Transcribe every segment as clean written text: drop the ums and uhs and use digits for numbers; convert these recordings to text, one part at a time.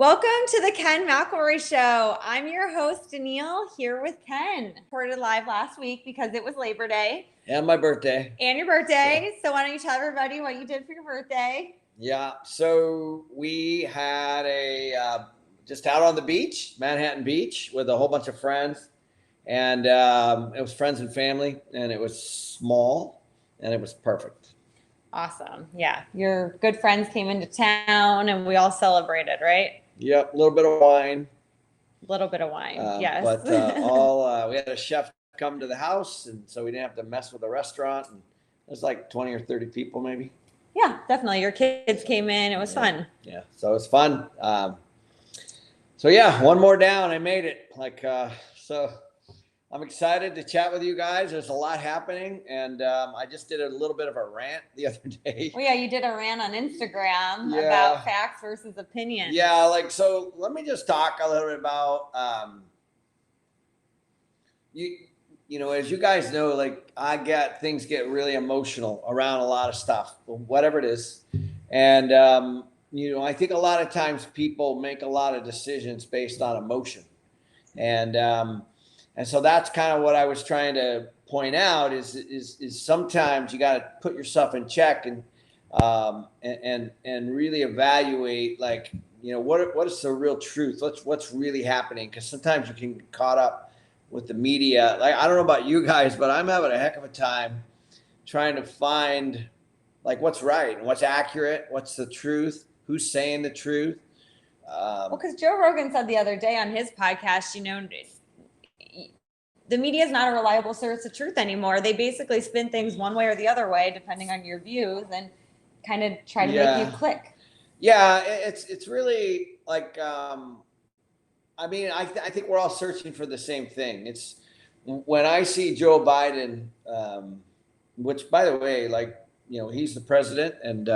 Welcome to the Ken McElroy Show. I'm your host, Danille, here with Ken. Recorded live last week because it was Labor Day. And my birthday. And your birthday. So why don't you tell everybody what you did for your birthday? Yeah, so we had just out on the beach, Manhattan Beach, with a whole bunch of friends. And it was friends and family, and it was small, and it was perfect. Awesome. Yeah, your good friends came into town, and we all celebrated, right? Yep, a little bit of wine. A little bit of wine, yes. But we had a chef come to the house, and so we didn't have to mess with the restaurant. And it was like 20 or 30 people, maybe. Yeah, definitely. Your kids came in. It was fun. Yeah, so it was fun. So yeah, one more down. I made it. So I'm excited to chat with you guys. There's a lot happening, and I just did a little bit of a rant the other day. Well, yeah, you did a rant on Instagram about facts versus opinions. Yeah, so let me just talk a little bit about you know, as you guys know, things get really emotional around a lot of stuff, whatever it is, and I think a lot of times people make a lot of decisions based on emotion, and so that's kind of what I was trying to point out is sometimes you got to put yourself in check and really evaluate, what is the real truth? What's really happening? Because sometimes you can get caught up with the media. I don't know about you guys, but I'm having a heck of a time trying to find what's right and what's accurate, what's the truth, who's saying the truth. Well, because Joe Rogan said the other day on his podcast, the media is not a reliable source of truth anymore. They basically spin things one way or the other way, depending on your views, and kind of try to make you click. Yeah, it's really I think we're all searching for the same thing. It's when I see Joe Biden, which, by the way, he's the president, and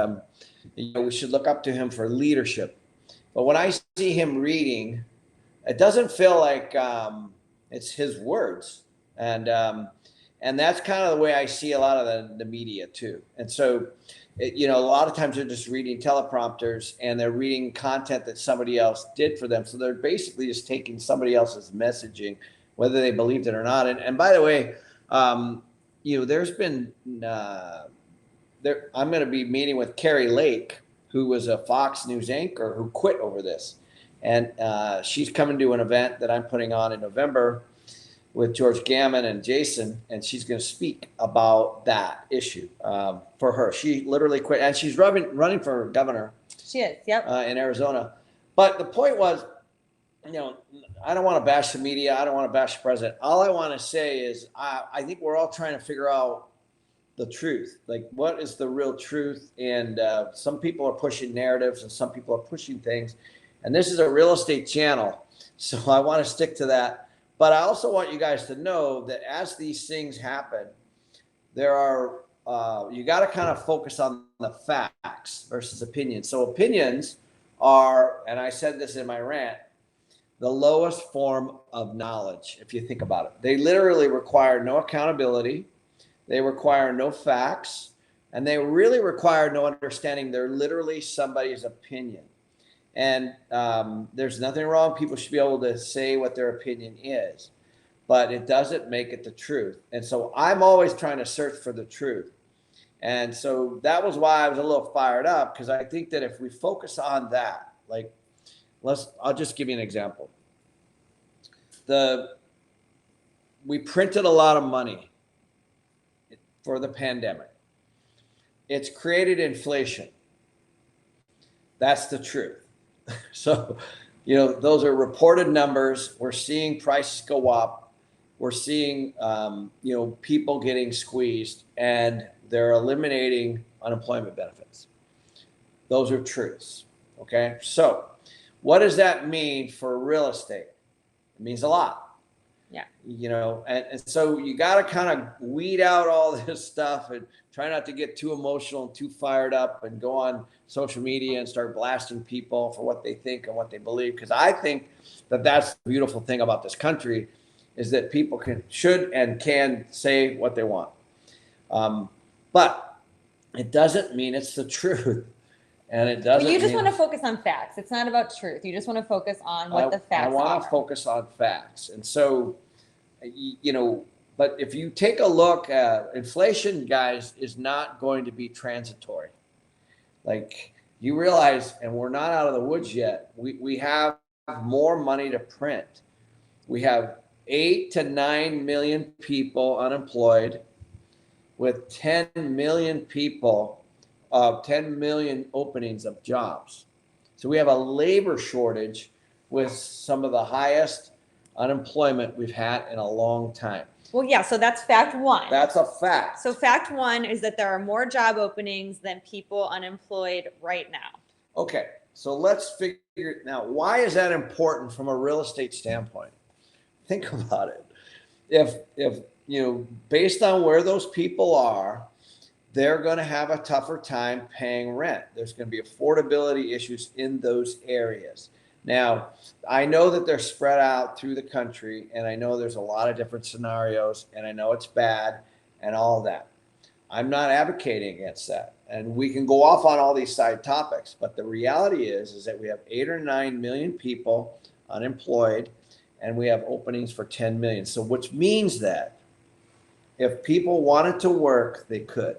we should look up to him for leadership. But when I see him reading, it doesn't feel like it's his words, and that's kind of the way I see a lot of the media too. And so, a lot of times they're just reading teleprompters, and they're reading content that somebody else did for them. So they're basically just taking somebody else's messaging, whether they believed it or not. And by the way, there's been I'm going to be meeting with Carrie Lake, who was a Fox News anchor who quit over this. And she's coming to an event that I'm putting on in November with George Gammon and Jason, and she's going to speak about that issue for her. She literally quit, and she's running for governor. She is, yep. In Arizona. But the point was, I don't want to bash the media. I don't want to bash the president. All I want to say is I think we're all trying to figure out the truth. What is the real truth? And some people are pushing narratives, and some people are pushing things. And this is a real estate channel, so I want to stick to that. But I also want you guys to know that as these things happen, there are you got to kind of focus on the facts versus opinions. So opinions are, and I said this in my rant, the lowest form of knowledge, if you think about it. They literally require no accountability. They require no facts, and they really require no understanding. They're literally somebody's opinion. And there's nothing wrong. People should be able to say what their opinion is, but it doesn't make it the truth. And so I'm always trying to search for the truth. And so that was why I was a little fired up, because I think that if we focus on that, I'll just give you an example. We printed a lot of money for the pandemic. It's created inflation. That's the truth. So, those are reported numbers. We're seeing prices go up. We're seeing, people getting squeezed, and they're eliminating unemployment benefits. Those are truths. Okay. So what does that mean for real estate? It means a lot. Yeah. And so you got to kind of weed out all this stuff and try not to get too emotional and too fired up and go on social media and start blasting people for what they think and what they believe. Because I think that that's the beautiful thing about this country, is that people should and can say what they want. But it doesn't mean it's the truth. And it doesn't. Well, you just mean, want to focus on facts. It's not about truth. You just want to focus on what the facts I want are. to focus on facts. And so, but if you take a look at inflation, guys, is not going to be transitory. Like you realize, and we're not out of the woods yet. We have more money to print. We have 8 to 9 million people unemployed, with 10 million people, 10 million openings of jobs. So we have a labor shortage with some of the highest unemployment we've had in a long time. Well, yeah, so that's fact one. That's a fact. So fact one is that there are more job openings than people unemployed right now. Okay, so let's figure now, why is that important from a real estate standpoint? Think about it. If based on where those people are, they're going to have a tougher time paying rent. There's going to be affordability issues in those areas. Now, I know that they're spread out through the country, and I know there's a lot of different scenarios, and I know it's bad and all that. I'm not advocating against that. And we can go off on all these side topics, but the reality is that we have 8 or 9 million people unemployed, and we have openings for 10 million. So which means that if people wanted to work, they could.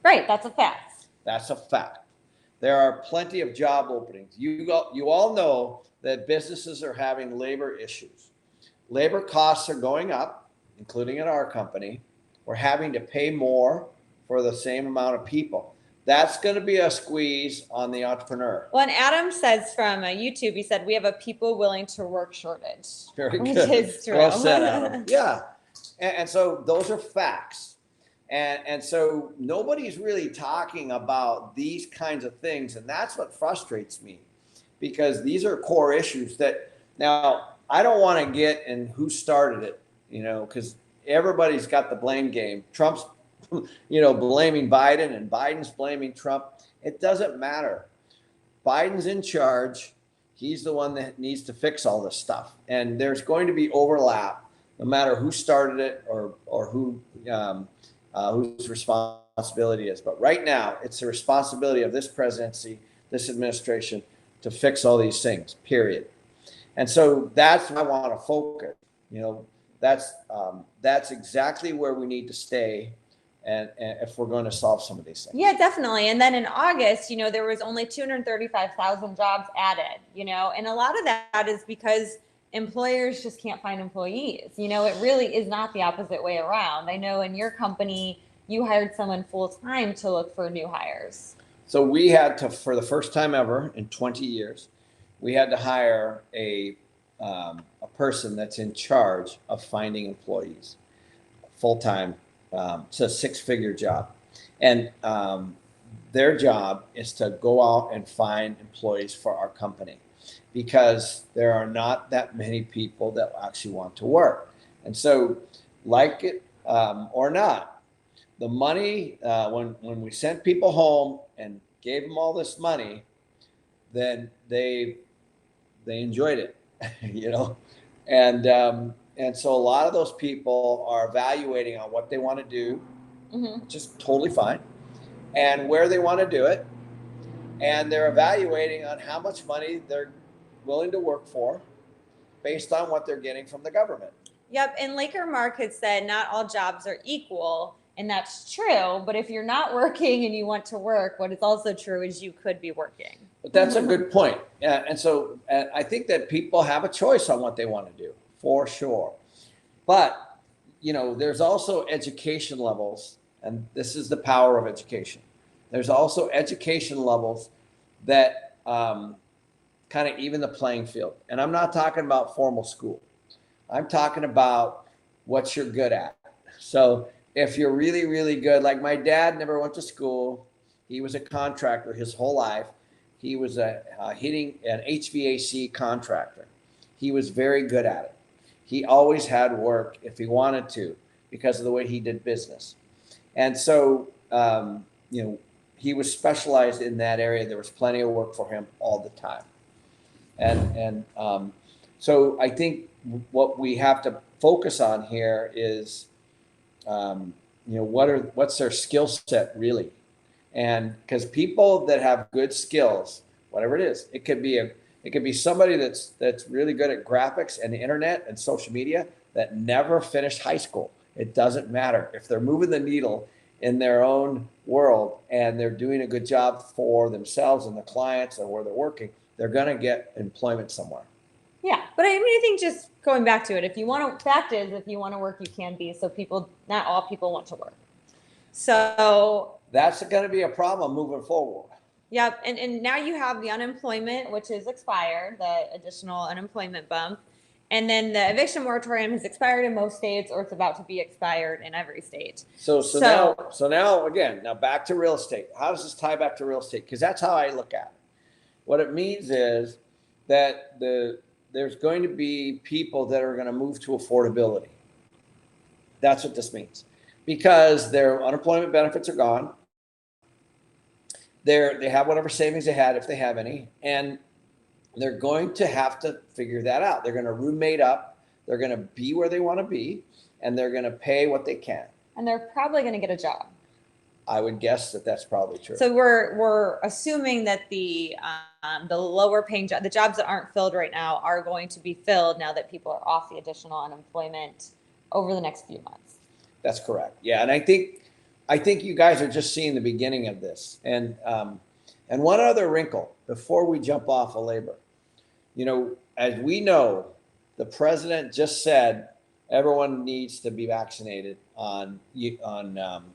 Right, that's a fact. That's a fact. There are plenty of job openings. You all know that businesses are having labor issues. Labor costs are going up, including at our company. We're having to pay more for the same amount of people. That's going to be a squeeze on the entrepreneur. Well, and Adam says from YouTube, he said, we have a people willing to work shortage. Very good. Which is true. Well said, Adam. Yeah. And so those are facts. And so nobody's really talking about these kinds of things. And that's what frustrates me, because these are core issues that now I don't want to get in who started it, because everybody's got the blame game. Trump's, blaming Biden, and Biden's blaming Trump. It doesn't matter. Biden's in charge. He's the one that needs to fix all this stuff. And there's going to be overlap no matter who started it or who whose responsibility is. But right now, it's the responsibility of this presidency, this administration, to fix all these things, period. And so that's where I want to focus. That's exactly where we need to stay, and if we're going to solve some of these things. Yeah, definitely. And then in August, there was only 235,000 jobs added, and a lot of that is because employers just can't find employees. It really is not the opposite way around. I know in your company, you hired someone full time to look for new hires. So we had to, for the first time ever in 20 years, we had to hire a person that's in charge of finding employees full time. It's a 6-figure job. And their job is to go out and find employees for our company, because there are not that many people that actually want to work. And so, like it or not, the money, when we sent people home and gave them all this money, then they enjoyed it, and so a lot of those people are evaluating on what they want to do, which is totally fine, and where they want to do it, and they're evaluating on how much money they're willing to work for based on what they're getting from the government. Yep. And Laker Mark had said not all jobs are equal, and that's true. But if you're not working and you want to work, what is also true is you could be working. But that's a good point. And so I think that people have a choice on what they want to do, for sure. But, there's also education levels, and this is the power of education. There's also education levels that kind of even the playing field. And I'm not talking about formal school. I'm talking about what you're good at. So if you're really, really good, like my dad never went to school. He was a contractor his whole life. He was hitting an HVAC contractor. He was very good at it. He always had work if he wanted to, because of the way he did business. And so, he was specialized in that area. There was plenty of work for him all the time. And so I think what we have to focus on here is, what's their skill set really, And because people that have good skills, whatever it is, it could be somebody that's really good at graphics and the internet and social media that never finished high school. It doesn't matter if they're moving the needle in their own world and they're doing a good job for themselves and the clients or where they're working, they're going to get employment somewhere. Yeah, but I mean, I think just going back to it, if you want to, fact is, if you want to work, you can be. So not all people want to work. So that's going to be a problem moving forward. Yep, and now you have the unemployment, which is expired, the additional unemployment bump. And then the eviction moratorium has expired in most states, or it's about to be expired in every state. So now again, back to real estate. How does this tie back to real estate? Because that's how I look at it. What it means is that there's going to be people that are going to move to affordability. That's what this means. Because their unemployment benefits are gone. They have whatever savings they had, if they have any, and they're going to have to figure that out. They're going to roommate up. They're going to be where they want to be, and they're going to pay what they can. And they're probably going to get a job. I would guess that that's probably true. So we're assuming that the lower paying the jobs that aren't filled right now are going to be filled now that people are off the additional unemployment over the next few months. That's correct. Yeah, and I think you guys are just seeing the beginning of this. And one other wrinkle before we jump off of labor. As we know, the president just said everyone needs to be vaccinated on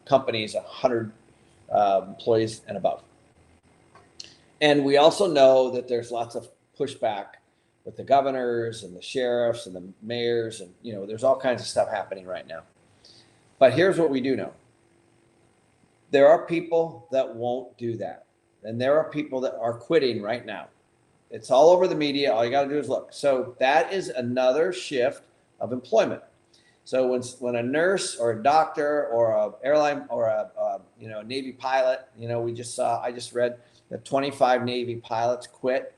companies 100 employees and above. And we also know that there's lots of pushback with the governors and the sheriffs and the mayors, and there's all kinds of stuff happening right now. But here's what we do know. There are people that won't do that. And there are people that are quitting right now. It's all over the media. All you got to do is look. So that is another shift of employment. So when a nurse or a doctor or a airline or a Navy pilot, I just read that 25 Navy pilots quit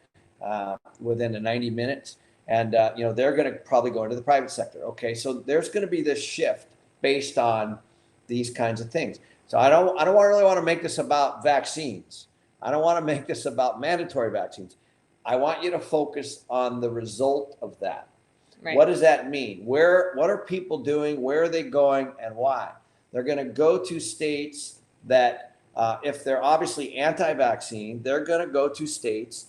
within the 90 minutes. And, they're going to probably go into the private sector. Okay. So there's going to be this shift based on these kinds of things. So I don't really want to make this about vaccines. I don't want to make this about mandatory vaccines. I want you to focus on the result of that. Right. What does that mean? What are people doing? Where are they going and why? They're going to go to states that, if they're obviously anti-vaccine, they're going to go to states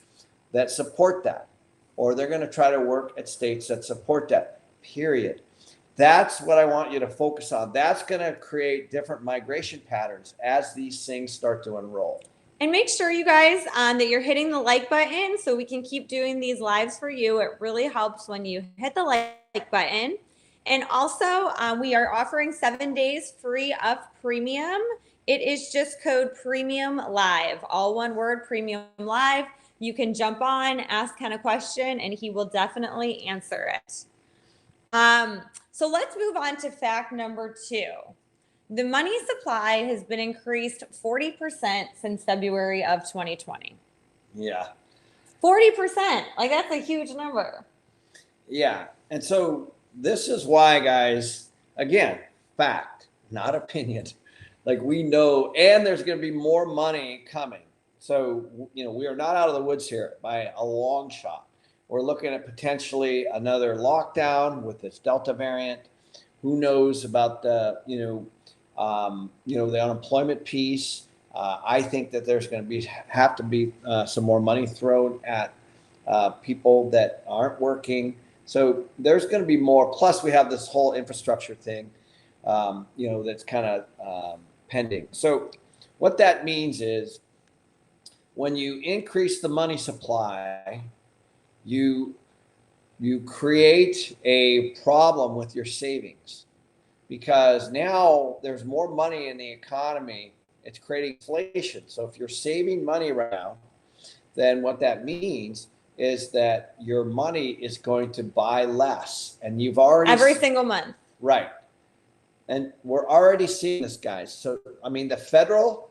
that support that, or they're going to try to work at states that support that, period. That's what I want you to focus on. That's going to create different migration patterns as these things start to unroll. And make sure, you guys, that you're hitting the like button so we can keep doing these lives for you. It really helps when you hit the like button. And also, we are offering 7 days free of premium. It is just code premium live, all one word, premium live. You can jump on, ask Ken a question, and he will definitely answer it. So let's move on to fact number 2. The money supply has been increased 40% since February of 2020. Yeah. 40%. Like, that's a huge number. Yeah. And so this is why, guys, again, fact, not opinion. Like, we know, and there's going to be more money coming. So, we are not out of the woods here by a long shot. We're looking at potentially another lockdown with this Delta variant. Who knows about the unemployment piece. I think that there's going to have to be some more money thrown at people that aren't working. So there's going to be more. Plus, we have this whole infrastructure thing, that's kind of pending. So what that means is when you increase the money supply, you create a problem with your savings. Because now there's more money in the economy, it's creating inflation. So if you're saving money right now, then what that means is that your money is going to buy less. And you've already... Every single month. Right. And we're already seeing this, guys. So, the federal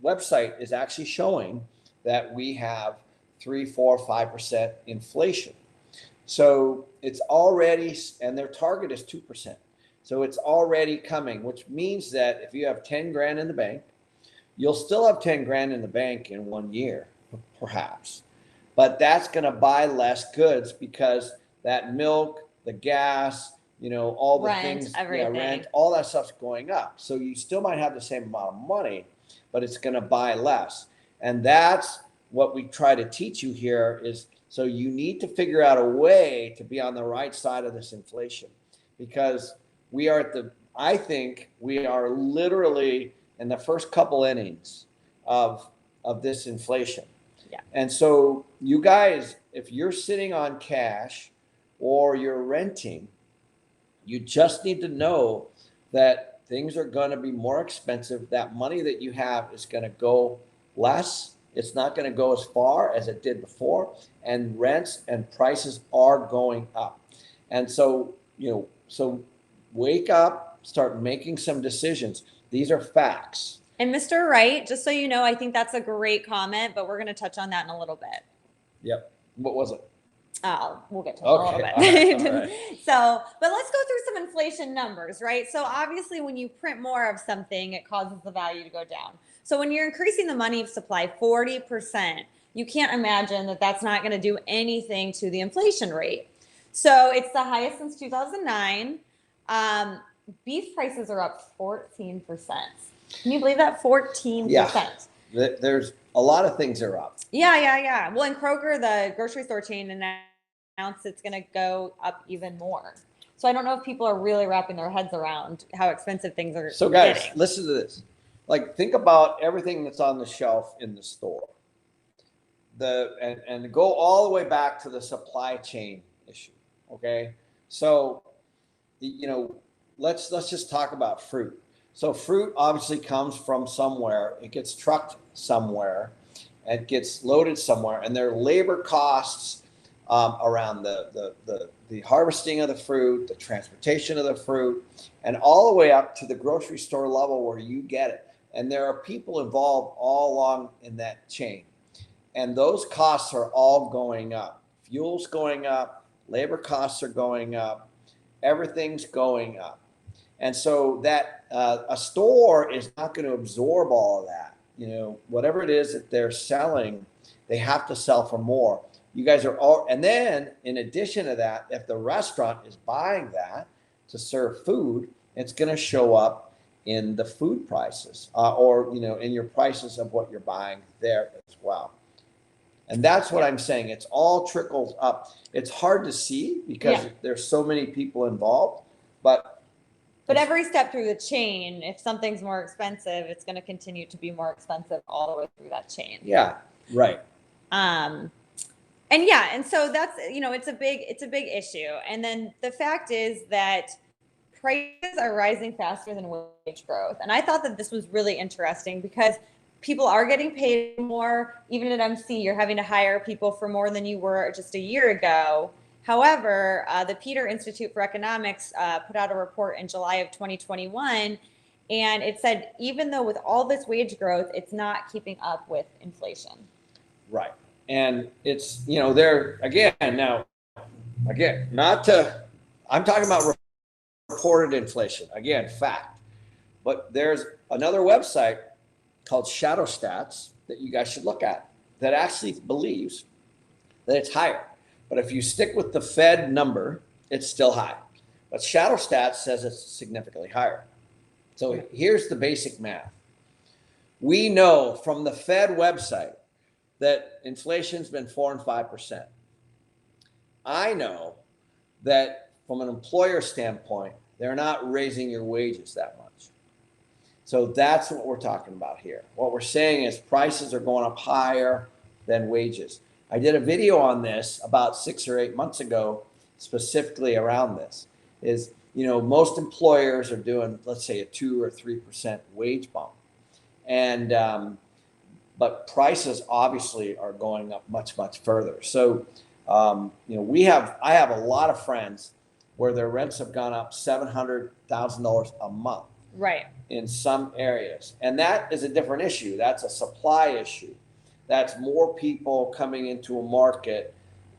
website is actually showing that we have 3, 4, 5% inflation. So it's already, and their target is 2%. So it's already coming, which means that if you have 10 grand in the bank, You'll still have 10 grand in the bank in 1 year, perhaps, but that's going to buy less goods because that milk, the gas, all the Rent, things, everything. rent, all that stuff's going up. So you still might have the same amount of money, but it's going to buy less. And that's what we try to teach you here is, so you need to figure out a way to be on the right side of this inflation, because I think we are literally in the first couple innings of this inflation. Yeah. And so you guys, if you're sitting on cash or you're renting, you just need to know that things are going to be more expensive. That money that you have is going to go less. It's not going to go as far as it did before. And rents and prices are going up. And so, so wake up, start making some decisions. These are facts. And Mr. Wright, just so you know, I think that's a great comment, but we're going to touch on that in a little bit. Yep. What was it? Oh, we'll get to it in a little bit. All right. So, but let's go through some inflation numbers, right? So obviously when you print more of something, it causes the value to go down. So when you're increasing the money supply 40%, you can't imagine that that's not going to do anything to the inflation rate. So it's the highest since 2009. Beef prices are up 14%. Can you believe that? 14%. Yeah. There's a lot of things are up. Yeah. Well, in Kroger, the grocery store chain, announced it's going to go up even more. So I don't know if people are really wrapping their heads around how expensive things are. So guys, getting. listen to this. Like, think about everything that's on the shelf in the store. And go all the way back to the supply chain issue. Okay. So, let's just talk about fruit. So fruit obviously comes from somewhere. It gets trucked somewhere. It gets loaded somewhere, and there are labor costs around the harvesting of the fruit, the transportation of the fruit, and all the way up to the grocery store level where you get it. And there are people involved all along in that chain. And those costs are all going up. Fuel's going up, labor costs are going up, everything's going up. And so that a store is not going to absorb all of that. Whatever it is that they're selling, they have to sell for more. You guys are all, and then in addition to that, if the restaurant is buying that to serve food, it's going to show up in the food prices, or in your prices of what you're buying there as well. And that's what I'm saying. It's all trickles up. It's hard to see because there's so many people involved, but every step through the chain, if something's more expensive, it's going to continue to be more expensive all the way through that chain. Yeah, right. And so that's, it's a big issue. And then the fact is that prices are rising faster than wage growth. And I thought that this was really interesting because people are getting paid more. Even at MC, you're having to hire people for more than you were just a year ago. However, the Peter Institute for Economics put out a report in July of 2021, and it said even though with all this wage growth, it's not keeping up with inflation. Right. And it's, there again, I'm talking about reported inflation, again, fact. But there's another website called Shadow Stats that you guys should look at that actually believes that it's higher. But if you stick with the Fed number, it's still high. But Shadow Stats says it's significantly higher. So here's the basic math. We know from the Fed website that inflation's been 4 and 5%. I know that from an employer standpoint, they're not raising your wages that much. So that's what we're talking about here. What we're saying is prices are going up higher than wages. I did a video on this about 6 or 8 months ago, specifically around this. Is, most employers are doing, let's say, a 2 or 3% wage bump, and but prices obviously are going up much further. So, I have a lot of friends where their rents have gone up $700,000 a month. Right. In some areas, and that is a different issue. That's a supply issue. That's more people coming into a market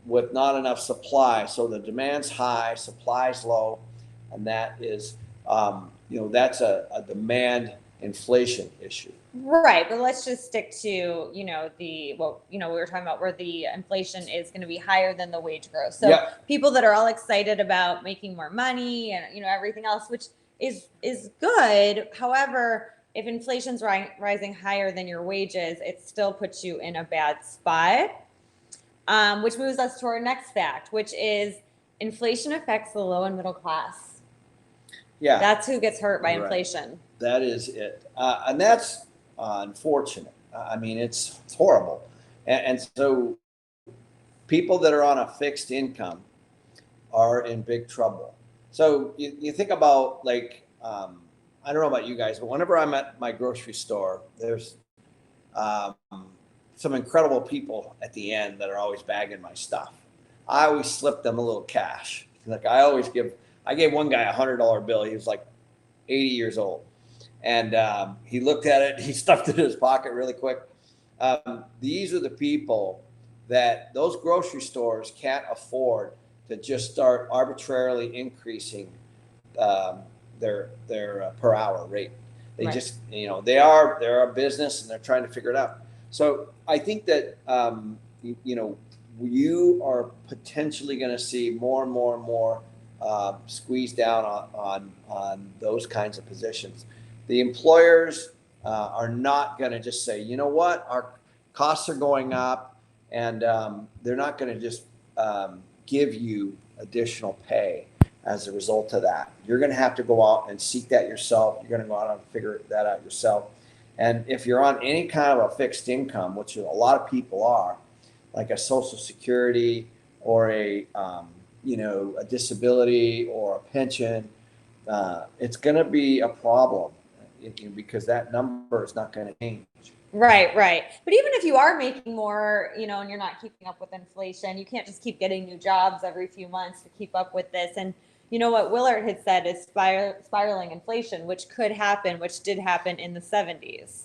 with not enough supply. So the demand's high, supply's low, and that is, that's a demand inflation issue. Right, but let's just stick to, we were talking about where the inflation is going to be higher than the wage growth. So Yep. people that are all excited about making more money and, everything else, which is good. However, if inflation's rising higher than your wages, it still puts you in a bad spot. Which moves us to our next fact, which is inflation affects the low and middle class. Yeah. That's who gets hurt by Right. inflation. That is it. And that's unfortunate. I mean, it's horrible. And so people that are on a fixed income are in big trouble. So you think about I don't know about you guys, but whenever I'm at my grocery store, there's um, some incredible people at the end that are always bagging my stuff. I always slip them a little cash. Like I gave one guy $100 bill. He was like 80 years old. And he looked at it, he stuffed it in his pocket really quick. These are the people that those grocery stores can't afford to just start arbitrarily increasing their per hour rate. They Right. just, they're a business and they're trying to figure it out. So I think that, you are potentially going to see more and more and more squeeze down on those kinds of positions. The employers are not going to just say, you know what, our costs are going up, and they're not going to just give you additional pay as a result of that. You're going to have to go out and seek that yourself. You're going to go out and figure that out yourself. And if you're on any kind of a fixed income, which a lot of people are, like a Social Security or a disability or a pension, it's going to be a problem because that number is not going to change. Right. But even if you are making more, and you're not keeping up with inflation, you can't just keep getting new jobs every few months to keep up with this. And what Willard had said is spiraling inflation, which could happen, which did happen in the 70s.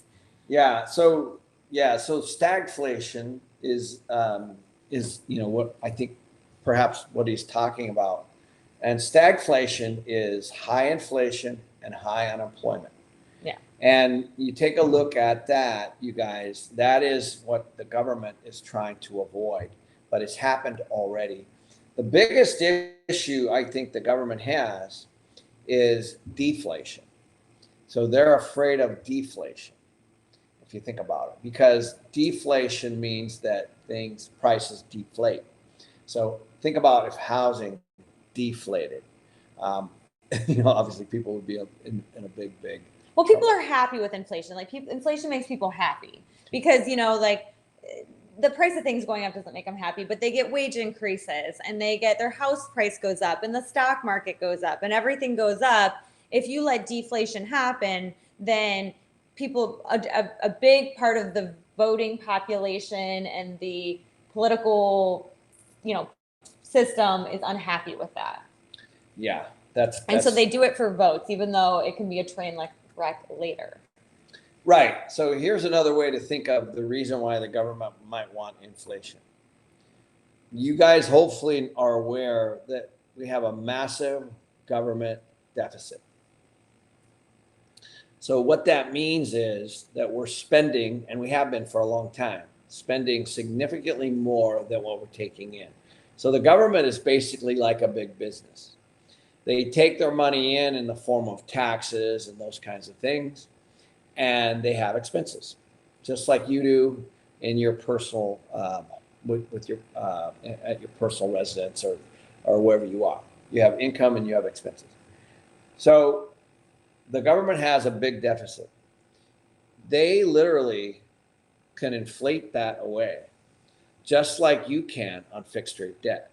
Yeah. So stagflation is what I think perhaps what he's talking about. And stagflation is high inflation and high unemployment. Yeah. And you take a look at that, you guys, that is what the government is trying to avoid, but it's happened already. The biggest issue I think the government has is deflation. So they're afraid of deflation, if you think about it, because deflation means that prices deflate. So think about if housing deflated. Obviously people would be in a big Well, people are happy with inflation. Inflation makes people happy because, the price of things going up doesn't make them happy, but they get wage increases and they get their house price goes up and the stock market goes up and everything goes up. If you let deflation happen, then people, a big part of the voting population and the political, system is unhappy with that. Yeah, and so they do it for votes, even though it can be a train wreck later. Right. So here's another way to think of the reason why the government might want inflation. You guys hopefully are aware that we have a massive government deficit. So what that means is that we're spending, and we have been for a long time, spending significantly more than what we're taking in. So the government is basically like a big business. They take their money in the form of taxes and those kinds of things, and they have expenses, just like you do in your personal, with your at your personal residence or wherever you are. You have income and you have expenses. So the government has a big deficit. They literally can inflate that away, just like you can on fixed rate debt.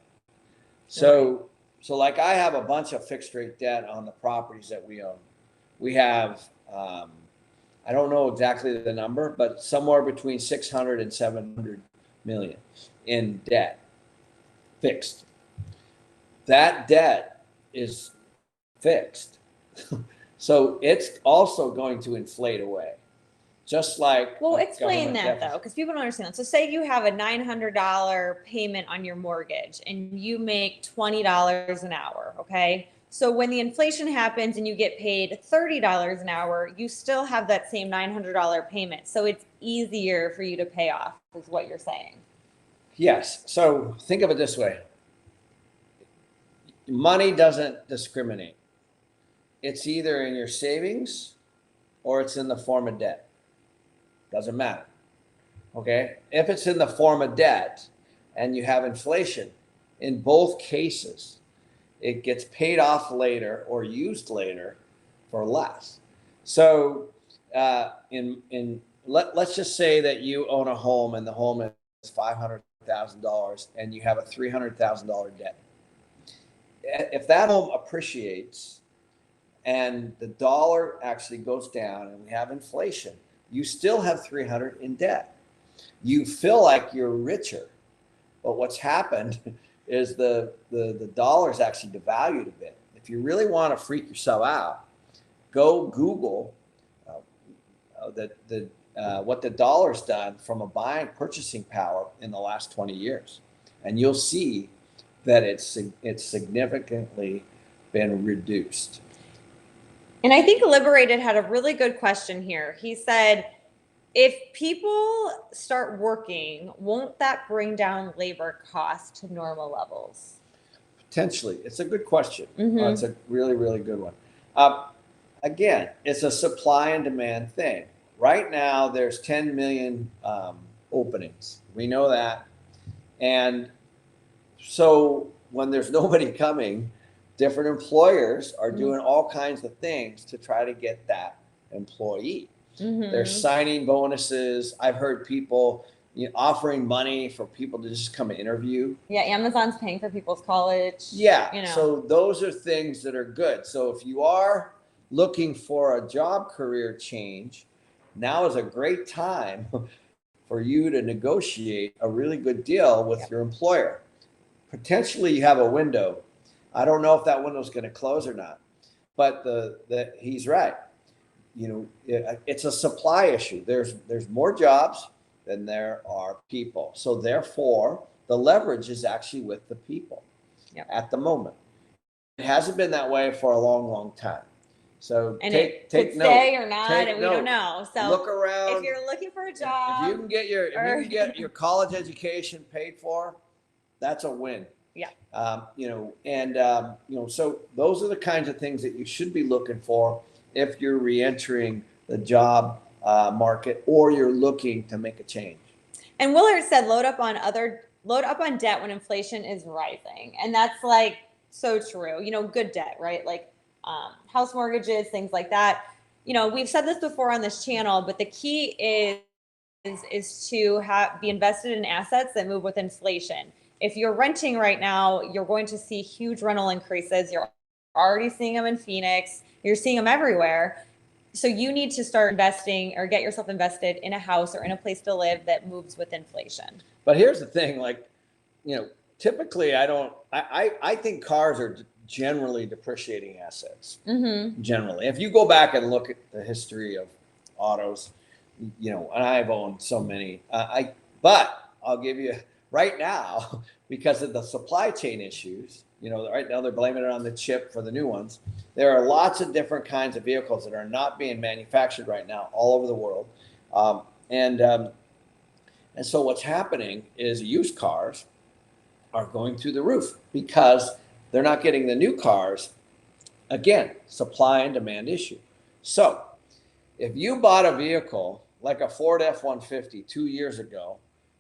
So like I have a bunch of fixed rate debt on the properties that we own. We have, I don't know exactly the number, but somewhere between 600 and 700 million in debt, fixed. That debt is fixed. So it's also going to inflate away. Just like, well, explain that though, because people don't understand that. So say you have a $900 payment on your mortgage and you make $20 an hour. Okay. So when the inflation happens and you get paid $30 an hour, you still have that same $900 payment. So it's easier for you to pay off, is what you're saying. Yes. So think of it this way. Money doesn't discriminate. It's either in your savings or it's in the form of debt. Doesn't matter. Okay. If it's in the form of debt and you have inflation, in both cases, it gets paid off later or used later for less. So let's just say that you own a home and the home is $500,000 and you have a $300,000 debt. If that home appreciates and the dollar actually goes down and we have inflation, you still have 300 in debt. You feel like you're richer, but what's happened is the dollar's actually devalued a bit. If you really want to freak yourself out, go Google what the dollar's done from a purchasing power in the last 20 years, and you'll see that it's significantly been reduced. And I think Liberated had a really good question here. He said, if people start working, won't that bring down labor costs to normal levels? Potentially. It's a good question. Mm-hmm. It's a really, really good one. Again, it's a supply and demand thing. Right now, there's 10 million openings. We know that. And so when there's nobody coming, different employers are doing all kinds of things to try to get that employee. Mm-hmm. They're signing bonuses. I've heard people offering money for people to just come interview. Yeah, Amazon's paying for people's college. Yeah, so those are things that are good. So if you are looking for a job career change, now is a great time for you to negotiate a really good deal with your employer. Potentially you have a window. I don't know if that window is going to close or not, but he's right. It's a supply issue. There's more jobs than there are people. So therefore, the leverage is actually with the people at the moment. It hasn't been that way for a long, long time. So take note. Stay or not, and we don't know. So look around. If you're looking for a job, if you can get your college education paid for, that's a win. Yeah. So those are the kinds of things that you should be looking for if you're reentering the job market or you're looking to make a change. And Willard said, load up on debt when inflation is rising. And that's like so true. Good debt, right? Like house mortgages, things like that. We've said this before on this channel, but the key is to be invested in assets that move with inflation. If you're renting right now, you're going to see huge rental increases. You're already seeing them in Phoenix. You're seeing them everywhere. So you need to start investing or get yourself invested in a house or in a place to live that moves with inflation. But here's the thing, typically I think cars are generally depreciating assets. Mm-hmm. Generally. If you go back and look at the history of autos, and I've owned so many, but I'll give you right now, because of the supply chain issues, right now they're blaming it on the chip for the new ones. There are lots of different kinds of vehicles that are not being manufactured right now all over the world. And so what's happening is used cars are going through the roof because they're not getting the new cars. Again, supply and demand issue. So if you bought a vehicle like a Ford F-150 2 years ago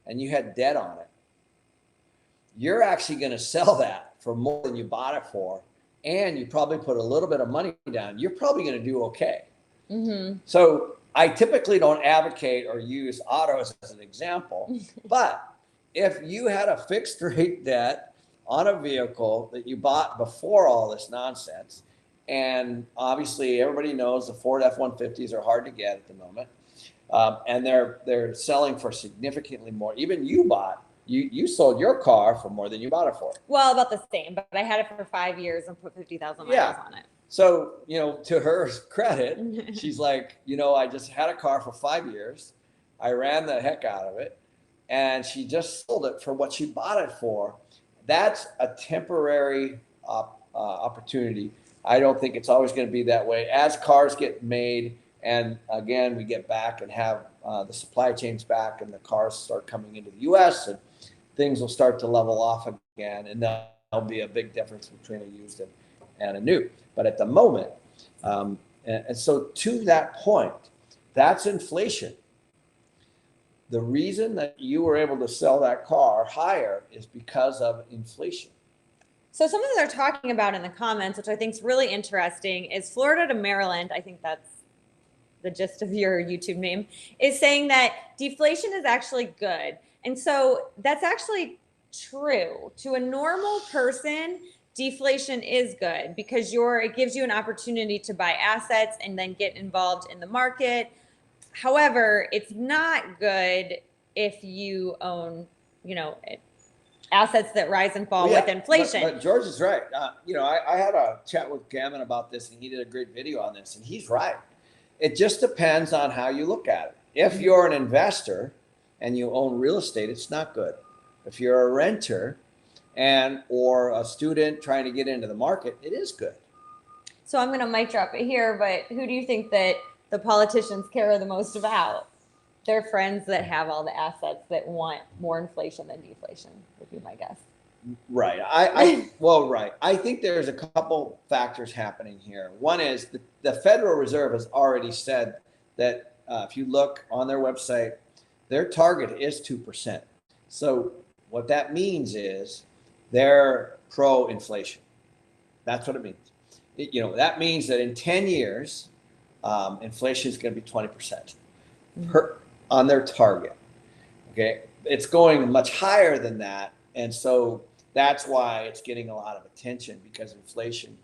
and you had debt on it, you're actually going to sell that for more than you bought it for, and you probably put a little bit of money down. You're probably going to do okay. Mm-hmm. So I typically don't advocate or use autos as an example, but if you had a fixed rate debt on a vehicle that you bought before all this nonsense, and obviously everybody knows the Ford F-150s are hard to get at the moment, and they're selling for significantly more. Even you sold your car for more than you bought it for. Well, about the same, but I had it for 5 years and put 50,000 miles on it. So, to her credit, she's like, I just had a car for 5 years. I ran the heck out of it, and she just sold it for what she bought it for. That's a temporary opportunity I don't think it's always going to be that way. As cars get made, and again, we get back and have the supply chains back, and the cars start coming into the U.S., and things will start to level off again, and there'll be a big difference between a used and a new. But at the moment, and so to that point, that's inflation. The reason that you were able to sell that car higher is because of inflation. So something they're talking about in the comments, which I think is really interesting, is Florida to Maryland. I think that's the gist of your YouTube name, is saying that deflation is actually good. And so that's actually true. To a normal person, deflation is good because it gives you an opportunity to buy assets and then get involved in the market. However, it's not good if you own, assets that rise and fall with inflation. But George is right. I had a chat with Gammon about this, and he did a great video on this, and he's right. It just depends on how you look at it. If you're an investor and you own real estate, it's not good. If you're a renter or a student trying to get into the market, it is good. So I'm going to mic drop it here, but who do you think that the politicians care the most about? Their friends that have all the assets that want more inflation than deflation, would be my guess. Right. Right. I think there's a couple factors happening here. One is the Federal Reserve has already said that if you look on their website, their target is 2%. So what that means is they're pro-inflation. That's what it means. That means that in 10 years, inflation is going to be 20% on their target. Okay. It's going much higher than that. And so that's why it's getting a lot of attention, because inflation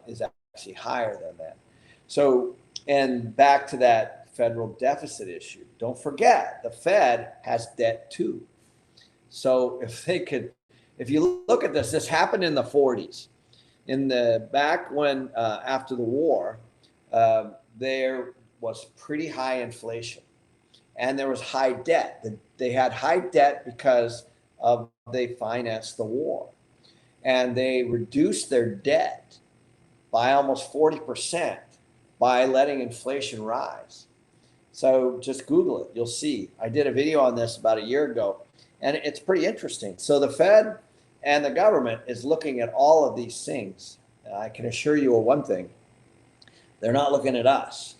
is actually higher than that. So, and back to that federal deficit issue, don't forget the Fed has debt too. So if you look at this happened in the 40s. Back when, after the war, there was pretty high inflation and there was high debt. They had high debt because they financed the war, and they reduced their debt by almost 40% by letting inflation rise. So just Google it. You'll see. I did a video on this about a year ago, and it's pretty interesting. So the Fed and the government is looking at all of these things. I can assure you of one thing. They're not looking at us.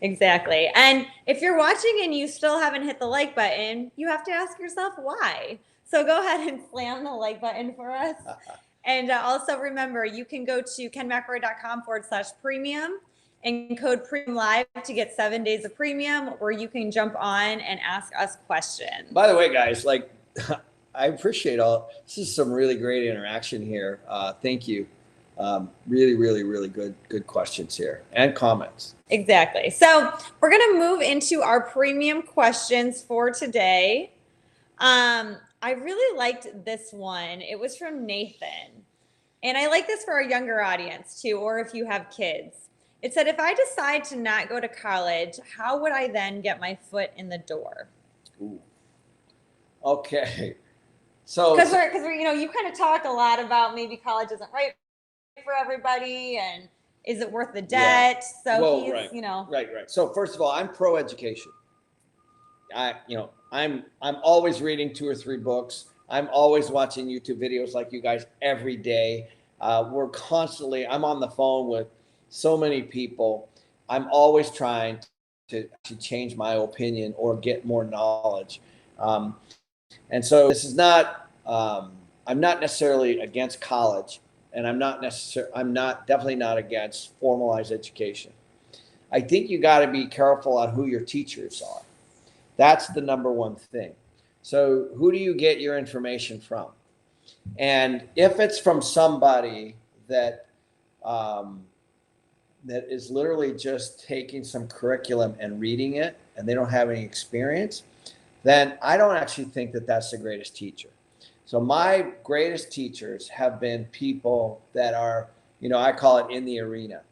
Exactly. And if you're watching and you still haven't hit the like button, you have to ask yourself why. So go ahead and slam the like button for us. And also remember, you can go to kenmcelroy.com/premium and code premium live to get 7 days of premium, where you can jump on and ask us questions. By the way, guys, I appreciate this is some really great interaction here. Thank you. Really, really, really good questions here and comments. Exactly. So we're going to move into our premium questions for today. I really liked this one. It was from Nathan. And I like this for our younger audience too, or if you have kids. It said, if I decide to not go to college, how would I then get my foot in the door? Ooh. Okay. So because you kind of talk a lot about maybe college isn't right for everybody, and is it worth the debt? Yeah. So Right. So first of all, I'm pro education. I'm always reading 2 or 3 books. I'm always watching YouTube videos like you guys every day. I'm on the phone with so many people. I'm always trying to change my opinion or get more knowledge. And so this is not, I'm not necessarily against college, and I'm definitely not against formalized education. I think you got to be careful on who your teachers are. That's the number one thing. So who do you get your information from? And if it's from somebody that is literally just taking some curriculum and reading it, and they don't have any experience, then I don't actually think that that's the greatest teacher. So my greatest teachers have been people that are, I call it in the arena.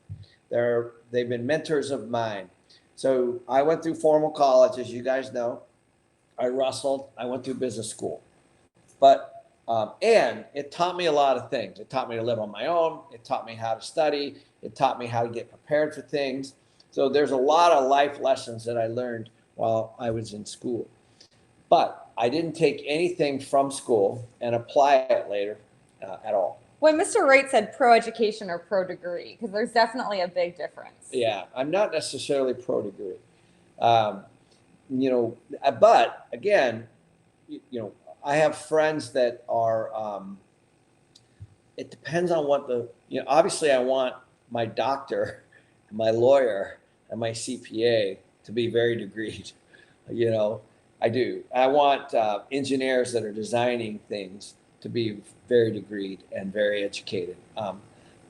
They've been mentors of mine. So I went through formal college, as you guys know. I wrestled. I went through business school. But And it taught me a lot of things. It taught me to live on my own. It taught me how to study. It taught me how to get prepared for things. So there's a lot of life lessons that I learned while I was in school. But I didn't take anything from school and apply it later at all. When Mr. Wright said pro education or pro degree, because there's definitely a big difference. Yeah, I'm not necessarily pro degree. But again, I have friends that are, it depends on what obviously I want my doctor, my lawyer, and my CPA to be very degreed. I do. I want engineers that are designing things to be very degreed and very educated.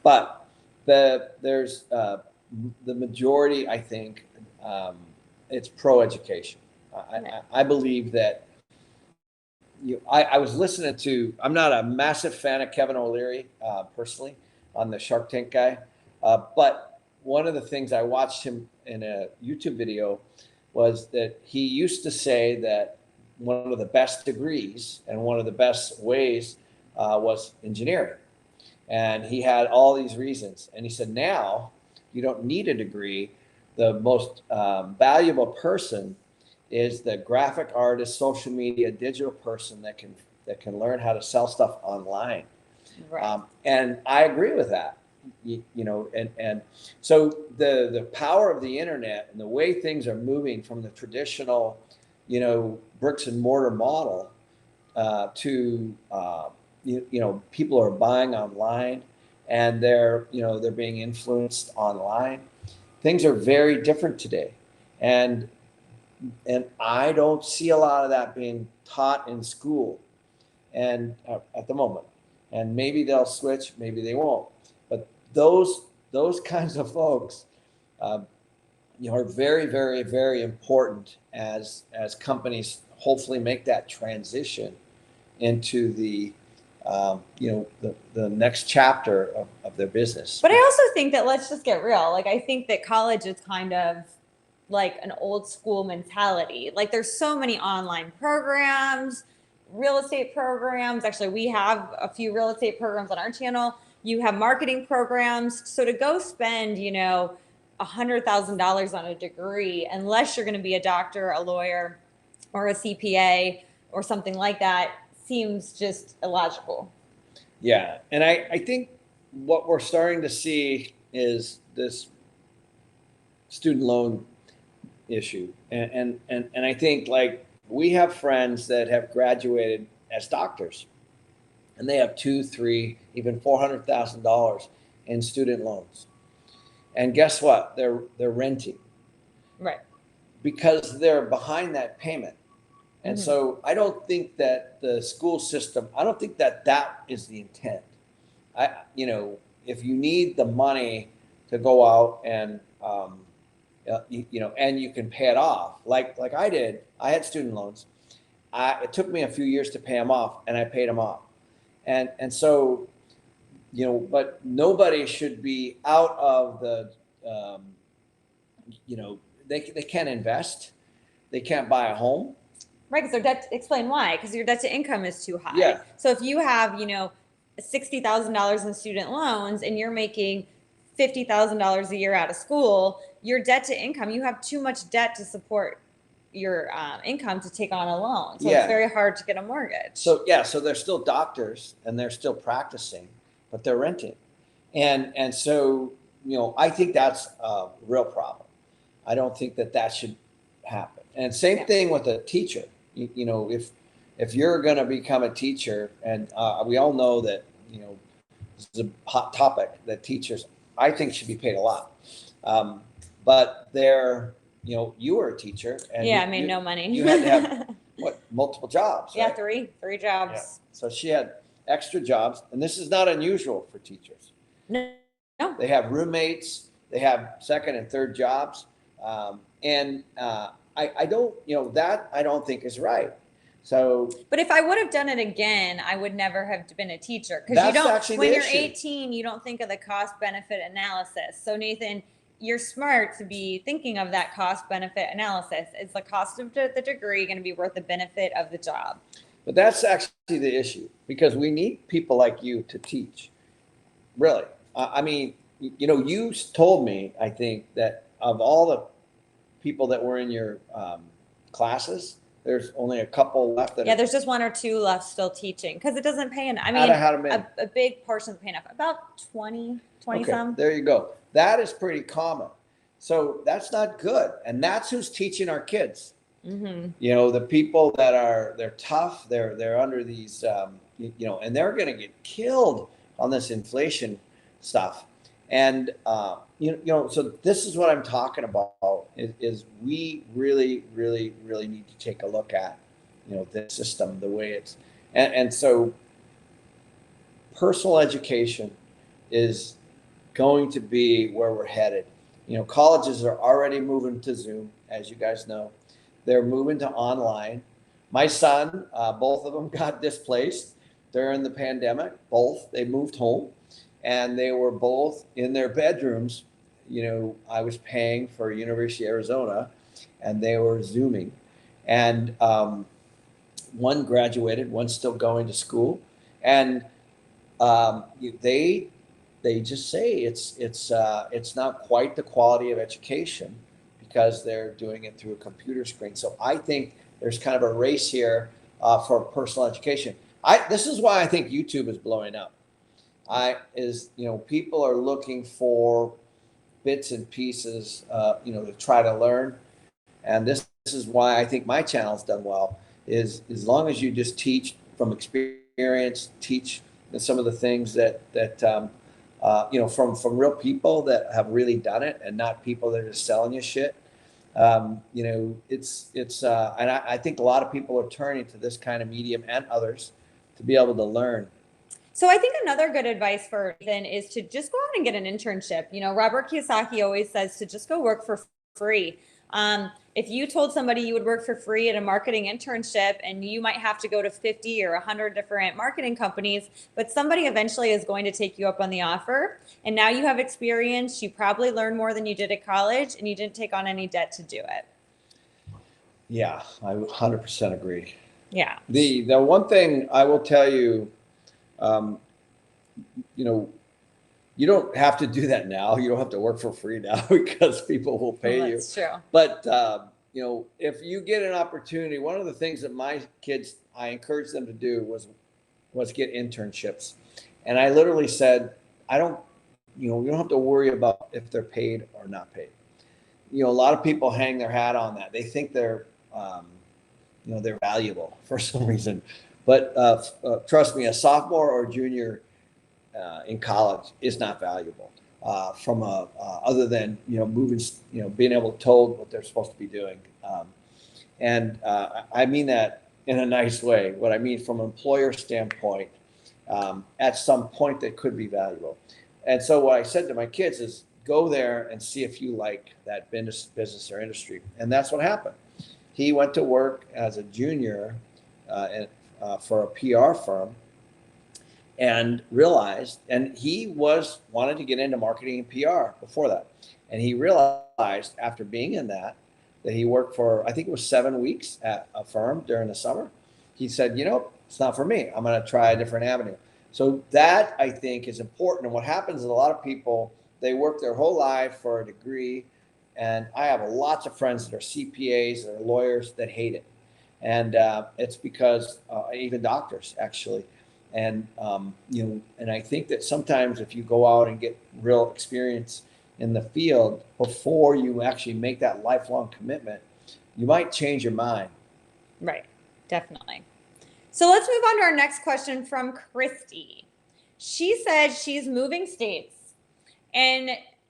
But there's the majority, I think, it's pro education. I believe that I was listening to, I'm not a massive fan of Kevin O'Leary personally on the Shark Tank guy. But one of the things I watched him in a YouTube video was that he used to say that one of the best degrees and one of the best ways was engineering. And he had all these reasons. And he said, now you don't need a degree. The most valuable person is the graphic artist, social media, digital person that can learn how to sell stuff online. Right. And I agree with that. And so the power of the internet and the way things are moving from the traditional, bricks and mortar model to people are buying online and they're being influenced online. Things are very different today, and I don't see a lot of that being taught in school, and at the moment. And maybe they'll switch, maybe they won't. But those kinds of folks, are very, very, very important as companies hopefully make that transition into the next chapter of their business. But I also think that, let's just get real. Like, I think that college is kind of like an old school mentality. Like, there's so many online programs, real estate programs. Actually, we have a few real estate programs on our channel. You have marketing programs. So to go spend, $100,000 on a degree, unless you're going to be a doctor, a lawyer, or a CPA or something like that, seems just illogical. Yeah. And I think what we're starting to see is this student loan issue. And I think, like, we have friends that have graduated as doctors and they have $200,000, $300,000, even $400,000 in student loans. And guess what? They're renting. Right. Because they're behind that payment. And so I don't think that the school system, I don't think that is the intent. If you need the money to go out and, and you can pay it off, like I did. I had student loans. It took me a few years to pay them off, and I paid them off. And so, but nobody should be out of the, they can't invest. They can't buy a home. Right, because their debt, explain why, because your debt to income is too high. Yeah. So if you have, $60,000 in student loans and you're making $50,000 a year out of school, your debt to income, you have too much debt to support your income to take on a loan. So it's very hard to get a mortgage. So so they're still doctors and they're still practicing, but they're renting. And so, I think that's a real problem. I don't think that should happen. And same thing with a teacher. If you're going to become a teacher, and we all know that, this is a hot topic, that teachers, I think, should be paid a lot. But they're, you were a teacher. And I made no money. You had to have, multiple jobs, right? Yeah, three jobs. Yeah. So she had extra jobs, and this is not unusual for teachers. No. They have roommates, they have second and third jobs. I don't, that I don't think is right. So, but if I would have done it again, I would never have been a teacher, because when you're 18, you don't think of the cost benefit analysis. So Nathan, you're smart to be thinking of that cost benefit analysis. Is the cost of the degree going to be worth the benefit of the job? But that's actually the issue, because we need people like you to teach. Really. I mean, you told me, I think, that of all the people that were in your classes, there's only a couple left that Yeah, are there's just one or two left still teaching because it doesn't pay enough. I out mean, of how many? a big portion of pay enough, about 20 Okay, some. there you go. That is pretty common. So that's not good. And that's who's teaching our kids. Mm-hmm. The people that they're tough, they're under these, and they're going to get killed on this inflation stuff. And, so this is what I'm talking about is we really, really, really need to take a look at, this system, the way it's, and so personal education is going to be where we're headed. Colleges are already moving to Zoom, as you guys know. They're moving to online. My son, both of them got displaced during the pandemic. Both, they moved home, and they were both in their bedrooms. I was paying for University of Arizona, and they were Zooming. And one graduated, one's still going to school, and they just say it's not quite the quality of education because they're doing it through a computer screen. So I think there's kind of a race here for personal education. This is why I think YouTube is blowing up. People are looking for bits and pieces, to try to learn, and this is why I think my channel's done well. Is as long as you just teach from experience, teach some of the things that from real people that have really done it, and not people that are just selling you shit. And I think a lot of people are turning to this kind of medium and others to be able to learn. So I think another good advice for Ethan is to just go out and get an internship. Robert Kiyosaki always says to just go work for free. If you told somebody you would work for free at a marketing internship, and you might have to go to 50 or 100 different marketing companies, but somebody eventually is going to take you up on the offer. And now you have experience. You probably learned more than you did at college, and you didn't take on any debt to do it. Yeah, I 100% agree. Yeah. The one thing I will tell you, you don't have to do that now. You don't have to work for free now because people will pay you. That's true. But, if you get an opportunity, one of the things that my kids, I encouraged them to do was get internships. And I literally said, you don't have to worry about if they're paid or not paid. A lot of people hang their hat on that. They think they're valuable for some reason. But trust me, a sophomore or junior in college is not valuable from other than moving, being able to told what they're supposed to be doing, and I mean that in a nice way. What I mean from an employer standpoint, at some point they could be valuable. And so what I said to my kids is, go there and see if you like that business or industry, and that's what happened. He went to work as a junior for a PR firm, and realized, and he wanted to get into marketing and PR before that. And he realized after being in that he worked for, I think it was 7 weeks at a firm during the summer. He said, it's not for me. I'm going to try a different avenue. So that, I think, is important. And what happens is a lot of people, they work their whole life for a degree. And I have lots of friends that are CPAs, that are lawyers, that hate it. And it's because even doctors, actually. And, and I think that sometimes if you go out and get real experience in the field before you actually make that lifelong commitment, you might change your mind. Right. Definitely. So let's move on to our next question from Christy. She said she's moving states, and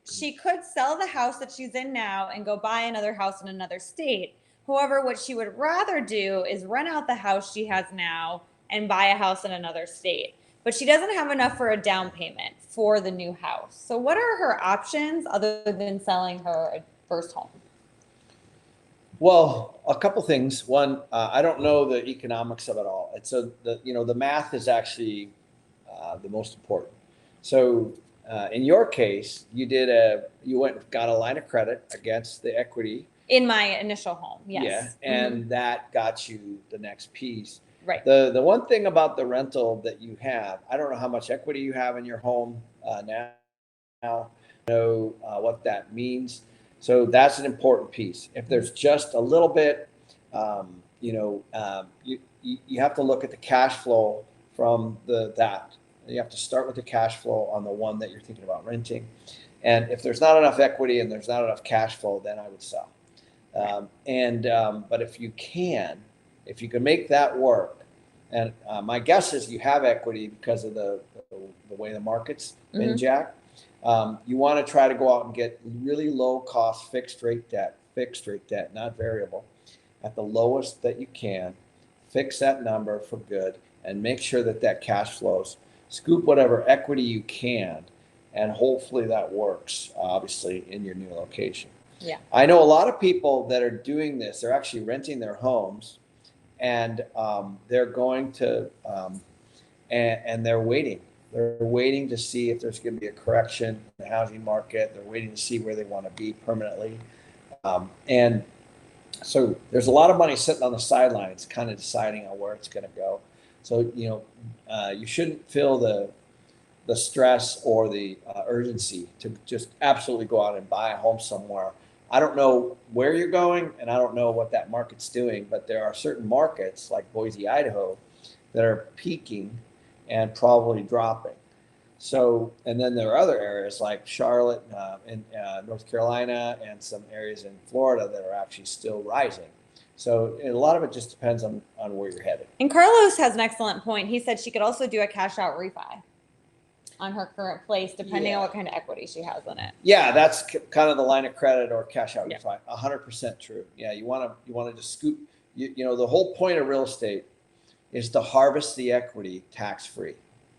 she could sell the house that she's in now and go buy another house in another state. However, what she would rather do is rent out the house she has now and buy a house in another state. But she doesn't have enough for a down payment for the new house. So what are her options other than selling her first home? Well, a couple things. One, I don't know the economics of it all. And so the math is actually the most important. So in your case, you went and got a line of credit against the equity. In my initial home, yes. Yeah, and that got you the next piece. Right. The one thing about the rental that you have, I don't know how much equity you have in your home now, know what that means. So that's an important piece. If there's just a little bit, you have to look at the cash flow from that. You have to start with the cash flow on the one that you're thinking about renting. And if there's not enough equity and there's not enough cash flow, then I would sell. But if you can make that work, and my guess is you have equity because of the way the market's been jacked. You want to try to go out and get really low cost fixed rate debt, not variable, at the lowest that you can. Fix that number for good and make sure that cash flows. Scoop whatever equity you can, and hopefully that works, obviously, in your new location. Yeah. I know a lot of people that are doing this. They're actually renting their homes, and they're going to, and they're waiting. They're waiting to see if there's going to be a correction in the housing market. They're waiting to see where they want to be permanently. And so there's a lot of money sitting on the sidelines, kind of deciding on where it's going to go. So, you shouldn't feel the stress or the urgency to just absolutely go out and buy a home somewhere. I don't know where you're going, and I don't know what that market's doing, but there are certain markets like Boise, Idaho, that are peaking and probably dropping. So, and then there are other areas like Charlotte and North Carolina, and some areas in Florida that are actually still rising. So a lot of it just depends on where you're headed. And Carlos has an excellent point. He said she could also do a cash out refi on her current place, depending on what kind of equity she has in it. Yeah, that's kind of the line of credit or cash out refi. 100% true. Yeah, you want to just scoop. The whole point of real estate is to harvest the equity tax free.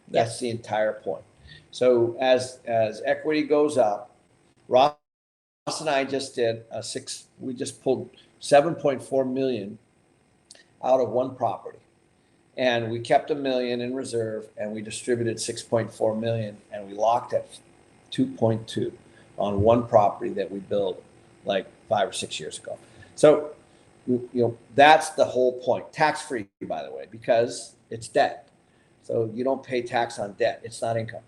That's the entire point. So as equity goes up, Ross and I just did we just pulled $7.4 million out of one property, and we kept $1 million in reserve, and we distributed $6.4 million, and we locked at 2.2 on one property that we built like 5 or 6 years ago. So that's the whole point. Tax free, by the way, because it's debt. So you don't pay tax on debt. It's not income.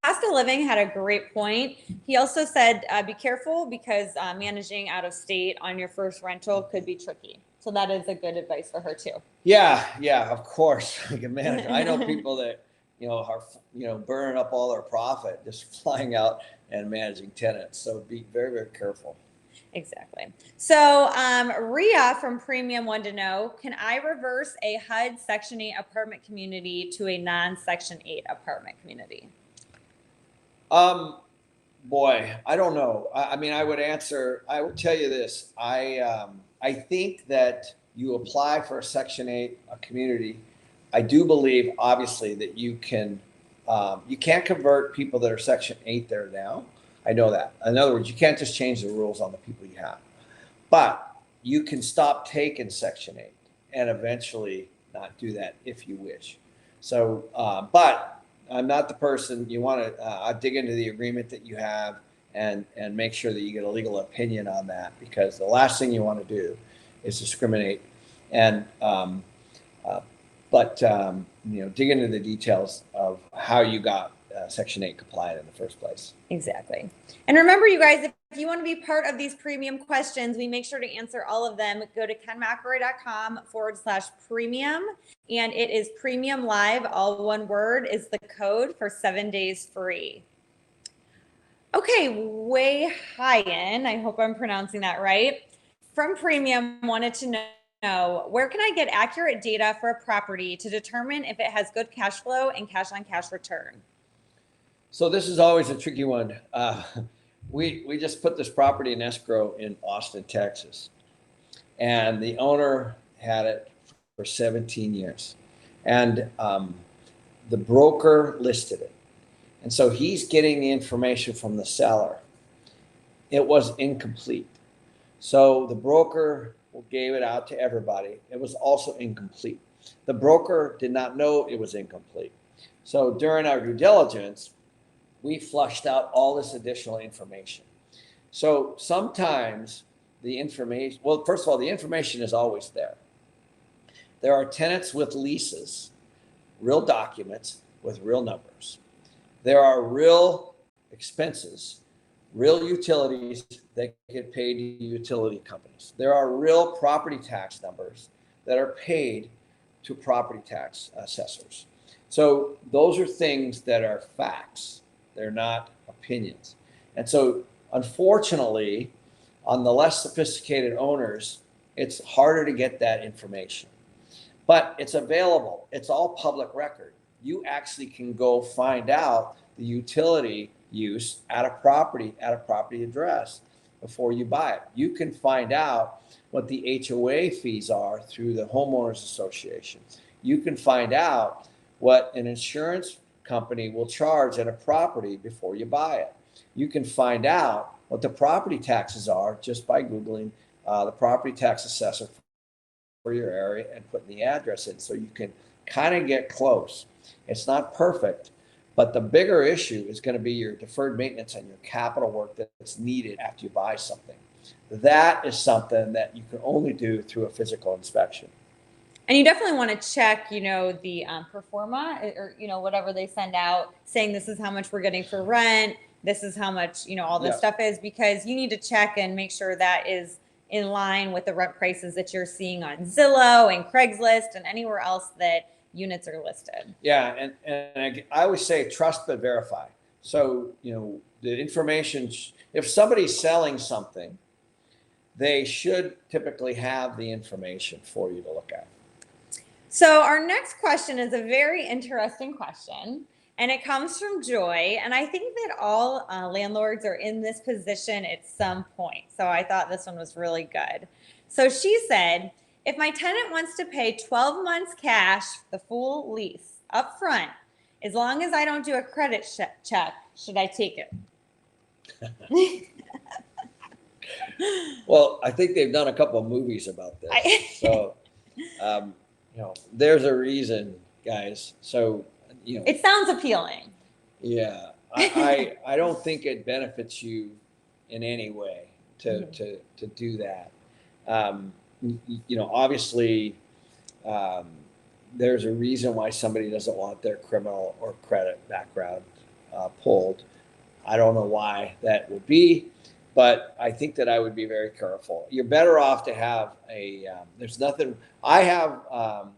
Cost of Living had a great point. He also said, be careful because managing out of state on your first rental could be tricky. So that is a good advice for her too. Yeah, of course. I can manage. I know people that, are, burning up all their profit just flying out and managing tenants. So be very, very careful. Exactly. So Rhea from Premium wanted to know, can I reverse a HUD Section 8 apartment community to a non-Section 8 apartment community? Boy, I don't know. I would tell you this. I think that you apply for a Section 8 community. I do believe, obviously, that you can't convert people that are Section 8 there now. I know that. In other words, you can't just change the rules on the people you have. But you can stop taking Section 8 and eventually not do that if you wish. So, but I'm not the person. You want to dig into the agreement that you have and make sure that you get a legal opinion on that, because the last thing you want to do is discriminate. And dig into the details of how you got Section 8 compliant in the first place. Exactly. And remember, you guys, if you want to be part of these premium questions, we make sure to answer all of them. Go to kenmcelroy.com/premium. And it is premium live. All one word is the code for 7 days free. Okay, Wei Hyen, I hope I'm pronouncing that right, from Premium wanted to know, where can I get accurate data for a property to determine if it has good cash flow and cash on cash return? So this is always a tricky one. We just put this property in escrow in Austin, Texas, and the owner had it for 17 years, and the broker listed it, and so he's getting the information from the seller. It was incomplete, so the broker gave it out to everybody. It was also incomplete. The broker did not know it was incomplete, so during our due diligence, we flushed out all this additional information. So sometimes the information, well, first of all, the information is always there. There are tenants with leases, real documents with real numbers. There are real expenses, real utilities that get paid to utility companies. There are real property tax numbers that are paid to property tax assessors. So those are things that are facts. They're not opinions. And so unfortunately, on the less sophisticated owners, it's harder to get that information. But it's available. It's all public record. You actually can go find out the utility use at a property address before you buy it. You can find out what the HOA fees are through the homeowners association. You can find out what an insurance company will charge at a property before you buy it. You can find out what the property taxes are just by Googling the property tax assessor for your area and putting the address in. So you can kind of get close. It's not perfect, but the bigger issue is going to be your deferred maintenance and your capital work that's needed after you buy something. That is something that you can only do through a physical inspection. And you definitely want to check, the pro forma or, whatever they send out saying this is how much we're getting for rent. This is how much, all this stuff is, because you need to check and make sure that is in line with the rent prices that you're seeing on Zillow and Craigslist and anywhere else that units are listed. Yeah. And I always say trust but verify. So, the information, if somebody's selling something, they should typically have the information for you to look at. So our next question is a very interesting question, and it comes from Joy. And I think that all landlords are in this position at some point. So I thought this one was really good. So she said, if my tenant wants to pay 12 months cash, the full lease up front, as long as I don't do a credit check, should I take it? Well, I think they've done a couple of movies about this. So, there's a reason, guys. So, it sounds appealing. Yeah, I don't think it benefits you in any way to do that. Obviously, there's a reason why somebody doesn't want their criminal or credit background pulled. I don't know why that would be, but I think that I would be very careful. You're better off to have there's nothing. I have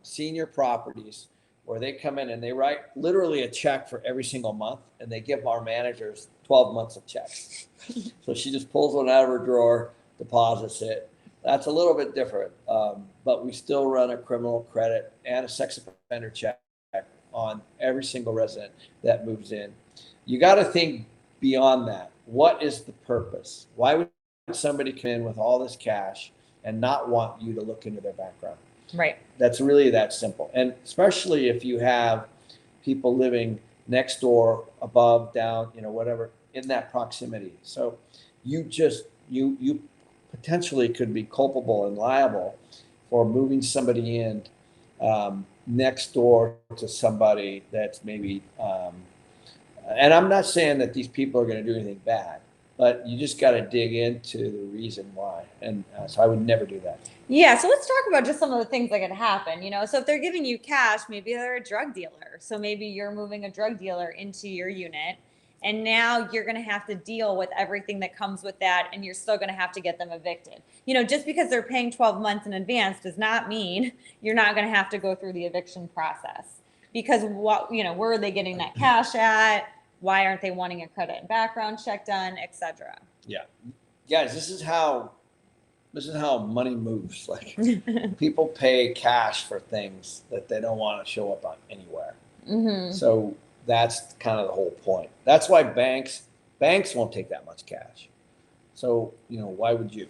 senior properties where they come in and they write literally a check for every single month, and they give our managers 12 months of checks. So she just pulls one out of her drawer, deposits it. That's a little bit different, but we still run a criminal credit and a sex offender check on every single resident that moves in. You got to think beyond that. What is the purpose? Why would somebody come in with all this cash and not want you to look into their background? Right. That's really that simple. And especially if you have people living next door, above, down, whatever, in that proximity. So you potentially could be culpable and liable for moving somebody in next door to somebody that's maybe, and I'm not saying that these people are going to do anything bad, but you just got to dig into the reason why. And so I would never do that. Yeah. So let's talk about just some of the things that could happen. So if they're giving you cash, maybe they're a drug dealer. So maybe you're moving a drug dealer into your unit, and now you're going to have to deal with everything that comes with that. And you're still going to have to get them evicted. Just because they're paying 12 months in advance does not mean you're not going to have to go through the eviction process, because where are they getting that cash at? Why aren't they wanting a credit and background check done, et cetera? Yeah. Guys, this is how money moves. Like, people pay cash for things that they don't want to show up on anywhere. Mm-hmm. So that's kind of the whole point. That's why banks won't take that much cash. So, why would you?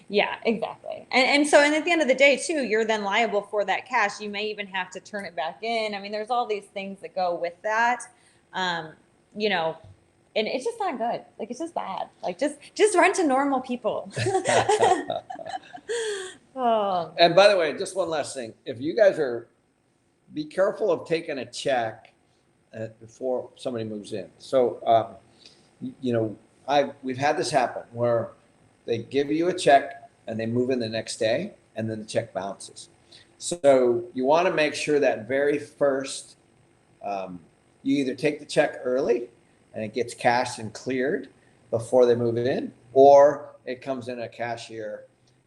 Yeah, exactly. And at the end of the day too, you're then liable for that cash. You may even have to turn it back in. I mean, there's all these things that go with that. And it's just not good. Like, it's just bad. Like, just rent to normal people. Oh. And by the way, just one last thing. If you guys be careful of taking a check before somebody moves in. So, we've had this happen where they give you a check and they move in the next day, and then the check bounces. So you want to make sure that very first, you either take the check early and it gets cashed and cleared before they move it in, or it comes in a cashier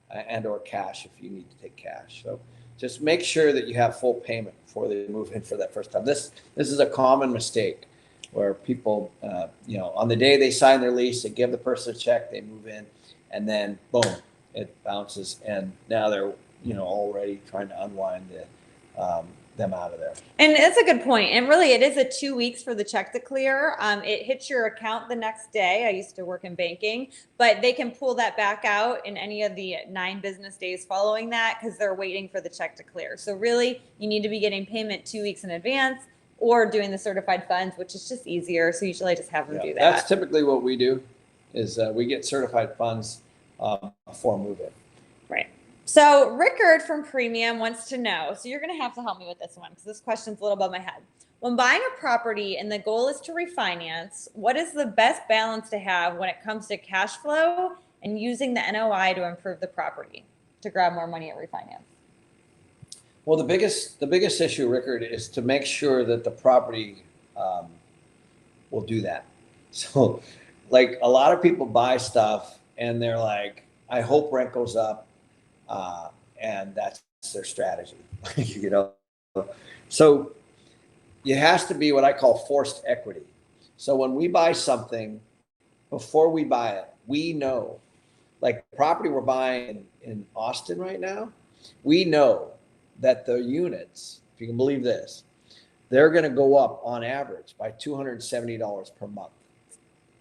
and or cash if you need to take cash. So just make sure that you have full payment before they move in for that first time. This is a common mistake where people, on the day they sign their lease, they give the person a check, they move in, and then boom, it bounces, and now they're already trying to unwind them out of there. And that's a good point. And really, it is a 2 weeks for the check to clear. It hits your account the next day. I used to work in banking, but they can pull that back out in any of the 9 business days following that because they're waiting for the check to clear. So really, you need to be getting payment 2 weeks in advance or doing the certified funds, which is just easier. So usually I just have them do that. That's typically what we do is we get certified funds before move-in. Right. So Rickard from Premium wants to know, so you're going to have to help me with this one because this question's a little above my head. When buying a property and the goal is to refinance, what is the best balance to have when it comes to cash flow and using the NOI to improve the property to grab more money at refinance? Well, the biggest issue, Rickard, is to make sure that the property will do that. So, like a lot of people buy stuff and they're like, I hope rent goes up. And that's their strategy, So it has to be what I call forced equity. So when we buy something, before we buy it, we know, like the property we're buying in Austin right now, we know that the units, if you can believe this, they're going to go up on average by $270 per month.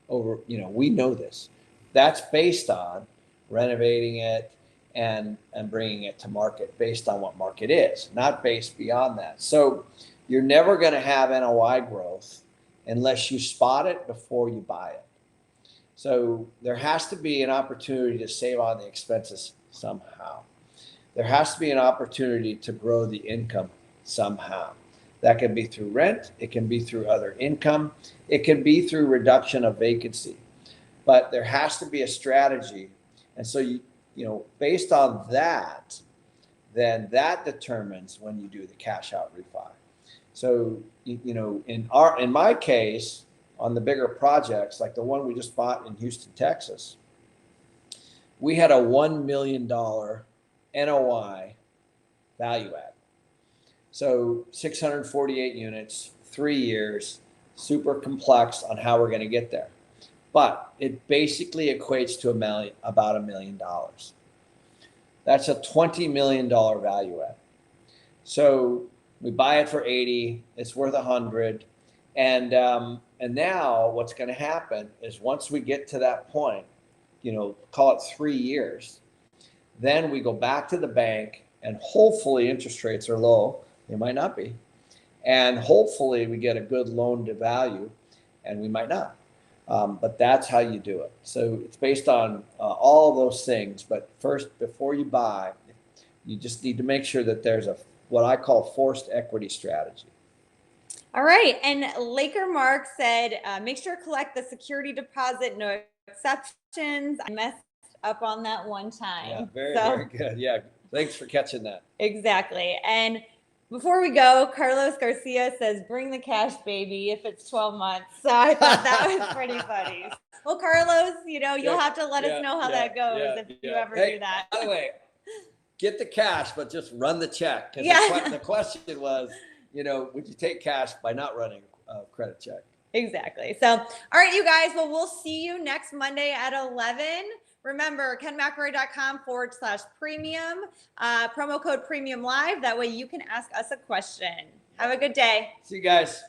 We know this. That's based on renovating it and bringing it to market based on what market is, not based beyond that. So you're never going to have NOI growth unless you spot it before you buy it. So there has to be an opportunity to save on the expenses somehow. There has to be an opportunity to grow the income somehow. That can be through rent. It can be through other income. It can be through reduction of vacancy. But there has to be a strategy. And so based on that, then that determines when you do the cash out refi. So, in my case, on the bigger projects, like the one we just bought in Houston, Texas, we had a $1 million NOI value add. So 648 units, 3 years, super complex on how we're going to get there. But it basically equates to about $1 million. That's a $20 million value add. So we buy it for 80, it's worth 100. And now what's going to happen is once we get to that point, call it 3 years, then we go back to the bank and hopefully interest rates are low. They might not be. And hopefully we get a good loan to value, and we might not. But that's how you do it. So it's based on all of those things. But first, before you buy, you just need to make sure that there's what I call forced equity strategy. All right. And Laker Mark said, make sure to collect the security deposit, no exceptions. I messed up on that one time. Yeah, very good. Yeah, thanks for catching that. Exactly. And before we go, Carlos Garcia says, bring the cash, baby, if it's 12 months. So I thought that was pretty funny. Well, Carlos, you'll have to let us know how that goes if you ever do that. By the way, get the cash, but just run the check. Yeah. The question was, would you take cash by not running a credit check? Exactly. So, all right, you guys. Well, we'll see you next Monday at 11. Remember, kenmcelroy.com/premium, promo code premium live. That way you can ask us a question. Have a good day. See you guys.